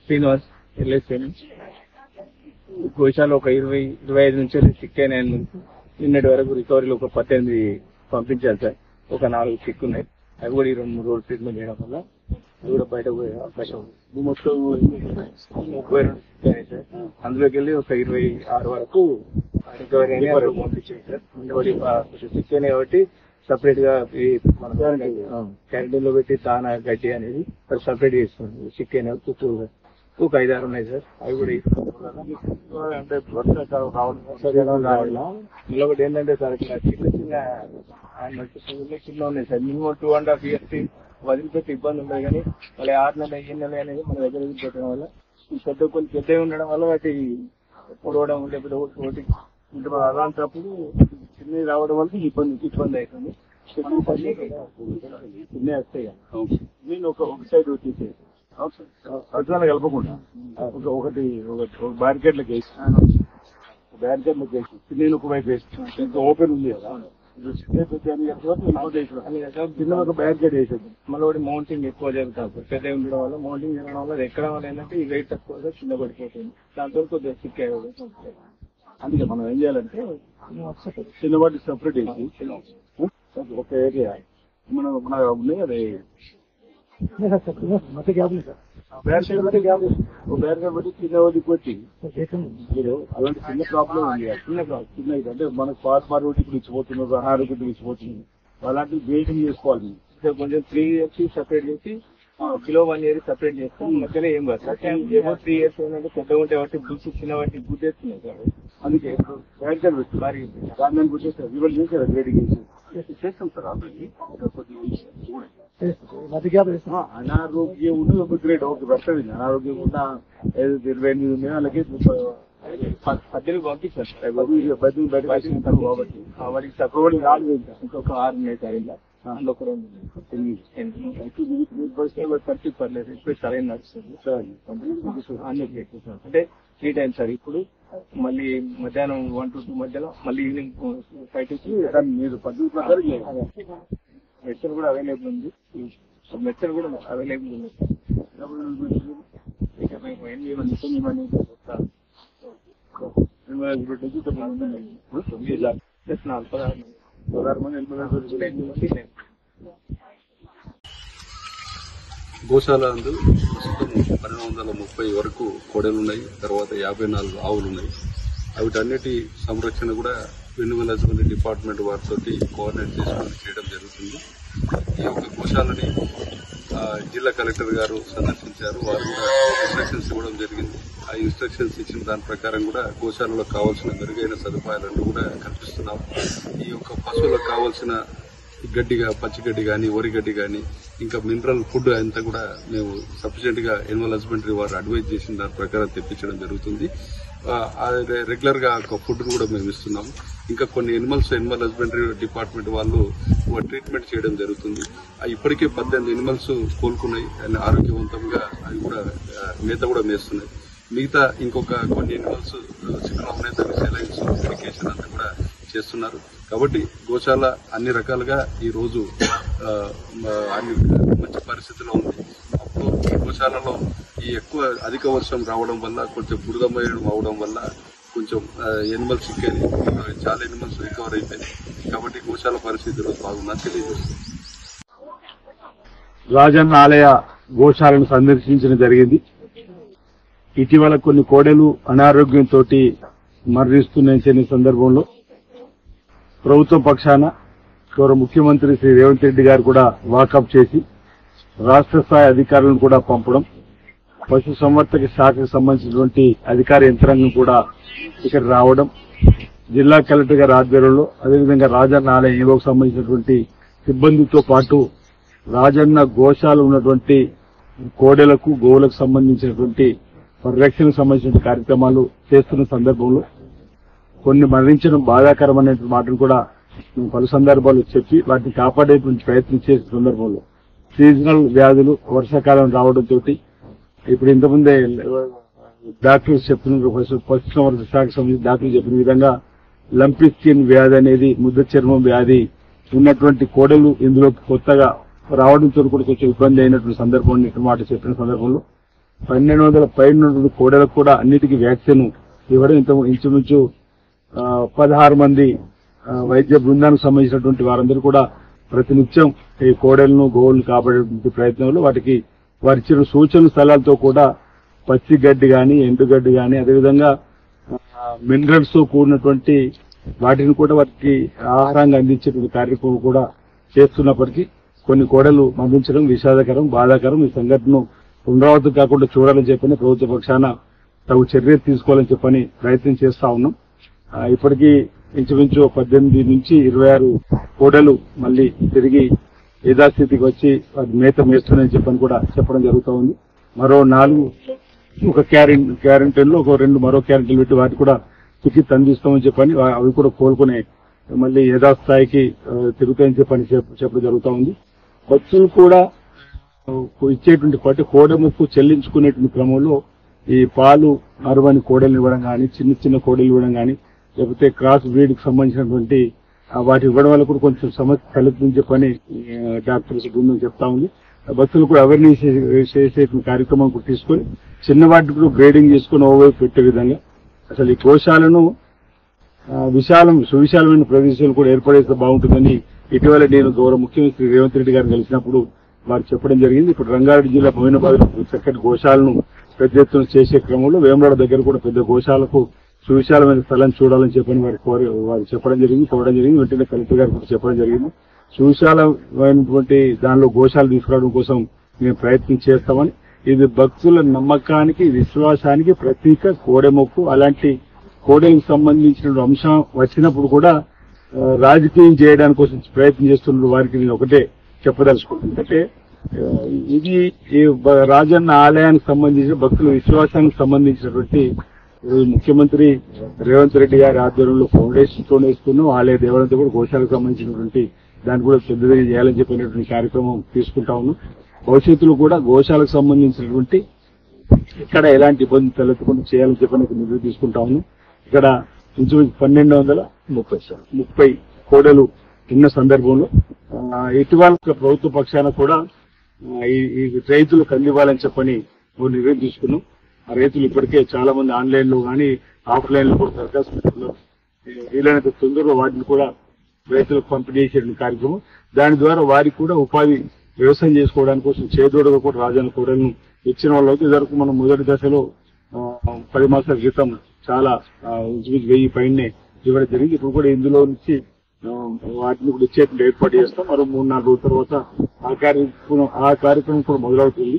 Srinivas LSA నుంచి గోశాల ఒక 20-25 నుంచి సిక్ అయిన నిన్నటి వరకు రికవరీలో ఒక 18 పంపించాలి సార్. ఒక 4 సిక్ ఉన్నాయి. అవి కూడా 2-3 రోజులు ట్రీట్మెంట్ చేయడం వల్ల అవి కూడా బయటకు పోయే అవకాశం ఉంది. మొత్తం 32 సార్. అందులోకి వెళ్ళి ఒక 26 వరకు రికవరీ అని పంపించాయి సార్. అందువల్ల సిక్ అయినాయి కాబట్టి సపరేట్ గా మన క్యారంటైన్ లో పెట్టి తానా గడ్డి అనేది సపరేట్ చేస్తుంది. సిక్ అయిన కుక్కలు ఒక 5-6 ఉన్నాయి సార్. అవి కూడా అంటే వర్షాకాలం రావడం నిలబడి ఏంటంటే సార్ ఇట్లా చిన్న ఉన్నాయి సార్. మినిమం 2.5 years వదిలిపెట్టి ఇబ్బంది ఉండదు. కానీ మళ్ళీ 6 నెలలు 7 నెలలు అనేది మన దగ్గర వదిలిపెట్టడం వల్ల పెద్ద కొంచెం పెద్దవి ఉండడం వల్ల వాటి పొడవడం లేకపోతే ఒకటి అలాంటప్పుడు చిన్నవి రావడం వల్ల ఇబ్బంది అవుతుంది. చిన్న వస్తాయి నేను ఒక సైడ్ తీసేది అర్థాలు కలపకుండా ఒకటి బ్యారికేడ్లకు వేసి నేను ఒక వైపు వేస్తాను. ఇంకా ఓపెన్ ఉంది కదా చిన్న ఒక బ్యారికేడ్ వేసేది. మళ్ళీ మౌంటింగ్ ఎక్కువ జరుగుతుంది. పెద్ద ఉండడం వల్ల మౌంటింగ్ జరగడం వల్ల అది ఎక్కడం వల్ల ఏంటంటే ఈ వెయిట్ తక్కువగా కింద పడిపోతుంది. దాంతో కొద్దిగా సిక్ అయ్యేది. అందుకే మనం ఏం చేయాలంటే చిన్న వాటి సపరేట్ వేసి ఒక ఏరియా మన ఉన్నాయి అది బ్యారికేడ్ బట్టి చిన్న వాటి కొట్టి అలాంటి చిన్న ప్రాబ్లం ఉంది. చిన్న అంటే మనకు ఫార్మర్ ఇప్పుడు ఇచ్చిపోతున్నారు, అనారోగ్యం ఇచ్చిపోతుంది. అలాంటివి వెయిటింగ్ చేసుకోవాలి. కొంచెం 3 years సపరేట్ చేసి కిలో 1 year సపరేట్ చేస్తాం. మధ్యలో ఏం కాదు. 3 years ఏంటంటే పెద్దగా ఉంటే వాటి బుల్స్ చిన్న వాటి గుడ్డేస్తున్నాయి సార్. అందుకే బ్యారికేడ్ పెట్టి మరి దాన్ని గుర్తిస్తారు. రివల్ చేశారు గ్రేడింగ్ చేస్తాం సార్. అనారోగ్యం ఉన్న ఒక గ్రేడ్ ఒక పెట్టండి. అనారోగ్యం ఉన్న 28 ఉన్నాయో అలాగే 18 పంపిస్తారు. 18 బయట కాబట్టి వాటికి తక్కువ రాదు. ఇంకొక 6 ఉన్నాయి సార్. ఇలా అందులో ఒక 2 పర్లేదు. ఇప్పుడు సరైన నడుస్తుంది అంటే 3 times సార్. ఇప్పుడు మళ్ళీ మధ్యాహ్నం 1 to 2 మధ్యలో మళ్ళీ ఈవినింగ్ 5 to 6 మీరు పద్ధతి ప్రకారం మెడిసిన్ కూడా అవైలబుల్ ఉంది. మెడిసిన్ కూడా అవైలబుల్ ఉంది. ఇక మేము 8 మంది 9 మంది 16 మంది గోశాల అందు ప్రస్తుతం 1230 వరకు కోడెలున్నాయి. తర్వాత 54 ఆవులున్నాయి. వీటన్నిటి సంరక్షణ కూడా రెన్యువల్ హస్బెండరీ డిపార్ట్మెంట్ వారితో కోఆర్డినేట్ చేసుకుని చేయడం జరుగుతుంది. ఈ యొక్క గోశాలని జిల్లా కలెక్టర్ గారు సందర్శించారు. వారు కూడా ఇన్స్ట్రక్షన్స్ ఇవ్వడం జరిగింది. ఆ ఇన్స్ట్రక్షన్స్ ఇచ్చిన దాని ప్రకారం కూడా గోశాలలో కావాల్సిన మెరుగైన సదుపాయాలను కూడా కల్పిస్తున్నాం. ఈ యొక్క పశువులకు కావాల్సిన గడ్డిగా పచ్చిగడ్డి కానీ వరిగడ్డి కానీ ఇంకా మినరల్ ఫుడ్ అంతా కూడా మేము సఫిషియెంట్ గా యానిమల్ హస్బెండరీ వారు అడ్వైజ్ చేసిన దాని ప్రకారం తెప్పించడం జరుగుతుంది. రెగ్యులర్ గా ఒక ఫుడ్ కూడా మేము ఇస్తున్నాము. ఇంకా కొన్ని యానిమల్ హస్బెండరీ డిపార్ట్మెంట్ వాళ్ళు ట్రీట్మెంట్ చేయడం జరుగుతుంది. ఇప్పటికే 18 యానిమల్స్ కోలుకున్నాయి. ఆరోగ్యవంతంగా అవి కూడా మేత కూడా మేస్తున్నాయి. మిగతా ఇంకొక కొన్ని యానిమల్స్ చిన్న సెలైన్స్ మెడికేషన్ అంతా కూడా చేస్తున్నారు. కాబట్టి గోశాల అన్ని రకాలుగా ఈ రోజు అన్ని మంచి పరిస్థితిలో ఉంది. అప్పుడు ఈ గోశాలలో ఈ అధిక వర్షం రావడం వల్ల కొంచెం బురదమయం అవడం వల్ల కొంచెం యానిమల్స్ చిక్కాయి. చాలా యానిమల్స్ రికవర్ అయిపోయింది. కాబట్టి గోశాల పరిస్థితి బాగుందని తెలియజేస్తుంది. రాజన్న ఆలయ గోశాలను సందర్శించడం జరిగింది. ఇటీవల కొన్ని కోడెలు అనారోగ్యంతో మరణిస్తున్న సందర్భంలో ప్రభుత్వం పక్షాన గౌరవ ముఖ్యమంత్రి శ్రీ రేవంత్ రెడ్డి గారు కూడా వాకప్ చేసి రాష్ట్ర స్థాయి అధికారులను కూడా పంపడం, పశు సంవర్ధక శాఖకు సంబంధించినటువంటి అధికార యంత్రాంగం కూడా ఇక్కడ రావడం, జిల్లా కలెక్టర్ గారి ఆధ్వర్యంలో అదేవిధంగా రాజన్న ఆలయ ఈవోకు సంబంధించినటువంటి సిబ్బందితో పాటు రాజన్న గోశాల ఉన్నటువంటి కోడెలకు గోవులకు సంబంధించినటువంటి పరిరక్షణకు సంబంధించిన కార్యక్రమాలు చేస్తున్న సందర్భంలో కొన్ని మరణించడం బాధాకరమైన మాటలు కూడా పలు సందర్భాలు చెప్పి వాటిని కాపాడేటువంటి ప్రయత్నం చేసిన సందర్భంలో సీజనల్ వ్యాధులు వర్షాకాలం రావడంతో ఇప్పుడు ఇంతకుముందే డాక్టర్స్ చెప్తున్నారు, పశు సంవర్ధక శాఖకు సంబంధించిన డాక్టర్లు చెప్పిన విధంగా లంపీ స్కిన్ వ్యాధి అనేది ముద్ద చర్మం వ్యాధి ఉన్నటువంటి కోడలు ఇందులో కొత్తగా రావడంతో కూడా కొంచెం ఇబ్బంది అయినటువంటి సందర్భంలో మాట చెప్పిన సందర్భంలో 1200 పైన కోడలకు కూడా అన్నిటికీ వ్యాక్సిన్ ఇవ్వడం ఇంచుమించు 16 మంది వైద్య బృందానికి సంబంధించినటువంటి వారందరూ కూడా ప్రతినిత్యం ఈ కోడలను గోవులను కాపాడే ప్రయత్నంలో వాటికి వారిచ్చిన సూచన స్థలాలతో కూడా పచ్చి గడ్డి గాని ఎండుగడ్డి గాని అదేవిధంగా మినరల్స్ తో కూడినటువంటి వాటిని కూడా వాటికి ఆహారంగా అందించేటువంటి కార్యక్రమం కూడా చేస్తున్నప్పటికీ కొన్ని కోడలు మరణించడం విషాదకరం బాధాకరం. ఈ సంఘటనను పునరావృతం కాకుండా చూడాలని చెప్పని ప్రభుత్వ పక్షాన తగు చర్యలు తీసుకోవాలని చెప్పని ప్రయత్నం చేస్తా ఉన్నాం. ఇప్పటికీ ఇంచుమించు 18 నుంచి 26 కోడలు మళ్లీ తిరిగి యథాస్థితికి వచ్చి మేత మేస్తున్నాయని చెప్పని కూడా చెప్పడం జరుగుతూ ఉంది. మరో 4 ఒక క్వారంటైన్ లో ఒక 2 మరో క్వారంటైన్ పెట్టి వాటి కూడా చికిత్స అందిస్తామని చెప్పని అవి కూడా కోలుకునే మళ్లీ యథాస్థాయికి తిరుగుతాయని చెప్పని చెప్పడం జరుగుతూ ఉంది. భక్తులు కూడా ఇచ్చేటువంటి పట్టి కోడెముక్కు చెల్లించుకునేటువంటి క్రమంలో ఈ పాలు అరువని కోడలు ఇవ్వడం కానీ చిన్న కోడలు ఇవ్వడం కానీ లేకపోతే క్రాస్ బ్రీడ్ కి సంబంధించినటువంటి వాటి ఇవ్వడం వల్ల కూడా కొంచెం సమస్య కలుగుతుందని చెప్పని డాక్టర్స్ బృందం చెప్తా ఉంది. భక్తులు కూడా అవేర్నెస్ చేసే కార్యక్రమం కూడా తీసుకొని చిన్న వాటికి కూడా గ్రేడింగ్ చేసుకుని ఓవైపు పెట్టే విధంగా అసలు ఈ గోశాలను సువిశాలమైన ప్రదేశాలు కూడా ఏర్పడేస్తే బాగుంటుందని ఇటీవల నేను గౌరవ ముఖ్యమంత్రి రేవంత్ రెడ్డి గారిని కలిసినప్పుడు వారు చెప్పడం జరిగింది. ఇప్పుడు రంగారెడ్డి జిల్లా మోయినాబాద్ లో చక్కటి గోశాలను పెద్ద ఎత్తున చేసే క్రమంలో వేములవాడ దగ్గర కూడా పెద్ద గోశాలకు సువిశాలమైన స్థలం చూడాలని చెప్పని వారు చెప్పడం జరిగింది, కోరడం జరిగింది. వెంటనే కలెక్టర్ గారు కూడా చెప్పడం జరిగింది. సువిశాలమైనటువంటి దానిలో గోశాలు తీసుకురావడం కోసం మేము ప్రయత్నం చేస్తామని. ఇది భక్తుల నమ్మకానికి విశ్వాసానికి ప్రతీక కోడెమొక్కు. అలాంటి కోడెలకు సంబంధించిన అంశం వచ్చినప్పుడు కూడా రాజకీయం చేయడానికి కోసం ప్రయత్నం చేస్తున్న వారికి నేను ఒకటే చెప్పదలుచుకుంటున్నాను. అంటే ఇది రాజన్న ఆలయానికి సంబంధించిన భక్తుల విశ్వాసానికి సంబంధించినటువంటి ముఖ్యమంత్రి రేవంత్ రెడ్డి గారి ఆధ్వర్యంలో ఫౌండేషన్ తో వేసుకున్నాం. ఆలయ దేవాలయంతో కూడా గోశాలకు సంబంధించినటువంటి దాన్ని కూడా పెద్దగా చేయాలని చెప్పినటువంటి కార్యక్రమం తీసుకుంటా ఉన్నాం. భవిష్యత్తులో కూడా గోశాలకు సంబంధించినటువంటి ఇక్కడ ఎలాంటి ఇబ్బంది తలెత్తకుండా చేయాలని చెప్పిన నిర్ణయం తీసుకుంటా ఉన్నాం. ఇక్కడ ఇంచుమించు 1230 కోడలు ఉన్న సందర్భంలో ఇటీవల ప్రభుత్వ పక్షాన కూడా ఈ రైతులకు అందివ్వాలని చెప్పని నిర్ణయం తీసుకున్నాం. ఆ రైతులు ఇప్పటికే చాలా మంది ఆన్లైన్ లో కానీ ఆఫ్లైన్ లో కూడా దరఖాస్తు పెట్టుకున్నారు. వీలైనంత తొందరగా వాటిని కూడా రైతులకు పంపిణీ చేసే కార్యక్రమం. దాని ద్వారా వారికి కూడా ఉపాధి వ్యవసాయం చేసుకోవడానికి కోసం చేదోడుగా కూడా రాజన్న కోడలను ఇచ్చిన వాళ్ళు ఇదివరకు మనం మొదటి దశలో 10 మాసాల క్రితం చాలా 1000 పైనే ఇవ్వడం జరిగింది. ఇప్పుడు కూడా ఇందులో నుంచి వాటిని కూడా ఇచ్చేటువంటి ఏర్పాటు చేస్తాం. మరో 3-4 రోజుల తర్వాత ఆ కార్యక్రమం కూడా మొదలవుతుంది.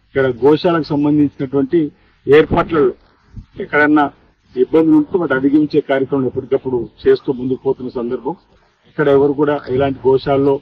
ఇక్కడ గోశాలకు సంబంధించినటువంటి ఏర్పాట్లలో ఎక్కడన్నా ఇబ్బందులు ఉంటే వాటి అధిగమించే కార్యక్రమం ఎప్పటికప్పుడు చేస్తూ ముందుకు పోతున్న సందర్భం. ఇక్కడ ఎవరు కూడా ఇలాంటి గోశాలలో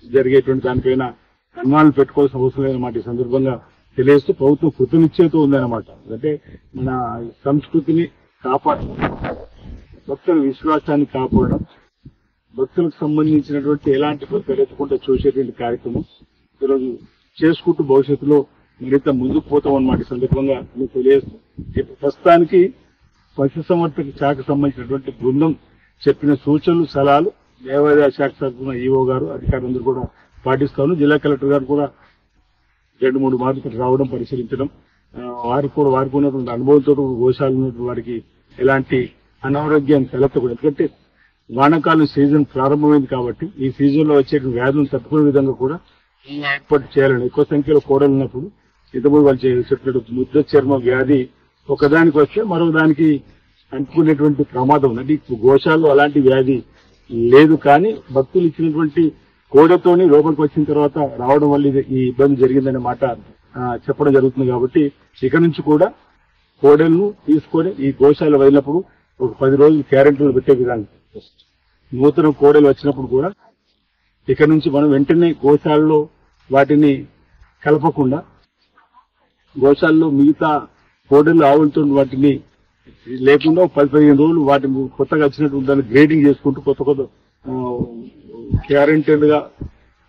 జరిగేటువంటి దానిపైన అనుమానాలు పెట్టుకోవాల్సిన అవసరం లేదన్నమాట. ఈ సందర్భంగా తెలియజేస్తూ ప్రభుత్వం కృతనిశ్చయత ఉందన్నమాట. అంటే మన సంస్కృతిని కాపాడడం, భక్తుల విశ్వాసాన్ని కాపాడడం, భక్తులకు సంబంధించినటువంటి ఎలాంటి తలెత్తకుండా చూసేటువంటి కార్యక్రమం ఈరోజు చేసుకుంటూ భవిష్యత్తులో మరింత ముందుకు పోతాం అన్నమాట. ఈ సందర్భంగా మీకు తెలియజేస్తూ ప్రస్తుతానికి పశుసంవర్ధక శాఖకు సంబంధించినటువంటి బృందం చెప్పిన సూచనలు సలహాలు దేవాదాయ శాఖ తరఫున ఈవో గారు అధికారులందరూ కూడా పాటిస్తాను. జిల్లా కలెక్టర్ గారు కూడా 2-3 మార్లు రావడం పరిశీలించడం, వారికి ఉన్నటువంటి అనుభవంతో గోశాల ఉన్నటువంటి వారికి ఎలాంటి అనారోగ్యాన్ని తలెత్తకూడదు. ఎందుకంటే వానాకాలం సీజన్ ప్రారంభమైంది కాబట్టి ఈ సీజన్ లో వచ్చే వ్యాధులను తట్టుకునే విధంగా కూడా ఏర్పాటు చేయాలని. ఎక్కువ సంఖ్యలో కోడలు ఉన్నప్పుడు ఇంతకుముందు వాళ్ళు చెప్పినట్టు ముద్ద చర్మ వ్యాధి ఒకదానికి వస్తే మరో దానికి అంటుకునేటువంటి ప్రమాదం ఉంది. గోశాలలో అలాంటి వ్యాధి లేదు. కానీ భక్తులు ఇచ్చినటువంటి కోడతోని లోపలికి వచ్చిన తర్వాత రావడం వల్ల ఈ ఇబ్బంది జరిగిందనే మాట చెప్పడం జరుగుతుంది. కాబట్టి ఇక నుంచి కూడా కోడలను తీసుకొని ఈ గోశాల వెళ్ళినప్పుడు ఒక 10 రోజులు క్వారంటైన్ పెట్టే విధానం, నూతన కోడలు వచ్చినప్పుడు కూడా ఇక నుంచి మనం వెంటనే గోశాలలో వాటిని కలపకుండా గోశాలలో మిగతా కోడలు ఆవులతో వాటిని లేకుండా 10-15 రోజులు వాటిని కొత్తగా వచ్చినట్టు దాన్ని గ్రేడింగ్ చేసుకుంటూ కొత్త క్వారంటైన్ గా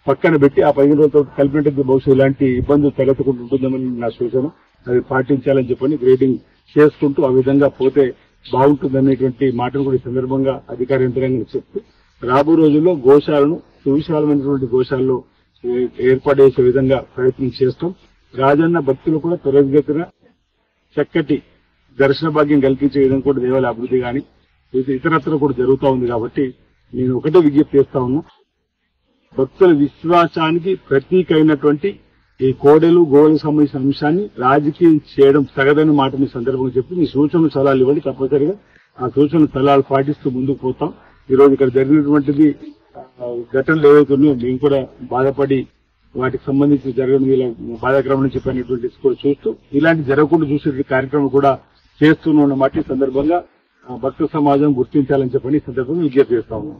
పక్కన పెట్టి ఆ 15 రోజులతో కలిపినట్టు బహుశా ఇలాంటి ఇబ్బందులు తలెత్తకుండా ఉంటుందని నా సూచన. అది పాటించాలని చెప్పని గ్రేడింగ్ చేసుకుంటూ ఆ విధంగా పోతే బాగుంటుందనేటువంటి మాటను కూడా ఈ సందర్భంగా అధికార యంత్రాంగం చెప్తూ రాబో రోజుల్లో గోశాలను సువిశాలమైనటువంటి గోశాలలో ఏర్పాటు చేసే విధంగా ప్రయత్నం చేస్తాం. రాజన్న భక్తులు కూడా త్వరితగతిన చక్కటి దర్శన భాగ్యం కల్పించే విధంగా కూడా దేవాలయ అభివృద్ధి కానీ ఇతరత్ర కూడా జరుగుతూ ఉంది. కాబట్టి నేను ఒకటే విజ్ఞప్తి చేస్తా ఉన్నా, భక్తుల విశ్వాసానికి ప్రతీక అయినటువంటి ఈ కోడెలు గోడలకు సంబంధించిన అంశాన్ని రాజకీయం చేయడం తగదని మాట మీ సందర్భంగా చెప్పి మీ సూచనలు సలహాలు ఇవ్వండి. తప్పనిసరిగా ఆ సూచనలు సలహాలు పాటిస్తూ ముందుకు పోతాం. ఈ రోజు ఇక్కడ జరిగినటువంటిది ఘటనలు ఏవైతే ఉన్నాయో మేము కూడా బాధపడి వాటికి సంబంధించి జరగడం ఇలా బాధాక్రమం చెప్పినటువంటి కూడా చూస్తూ ఇలాంటి జరగకుండా చూసే కార్యక్రమం కూడా చేస్తూనే ఉన్నమాట ఈ సందర్భంగా భక్త సమాజం గుర్తించాలని చెప్పని ఈ సందర్భంగా విజ్ఞప్తి చేస్తా ఉన్నాం.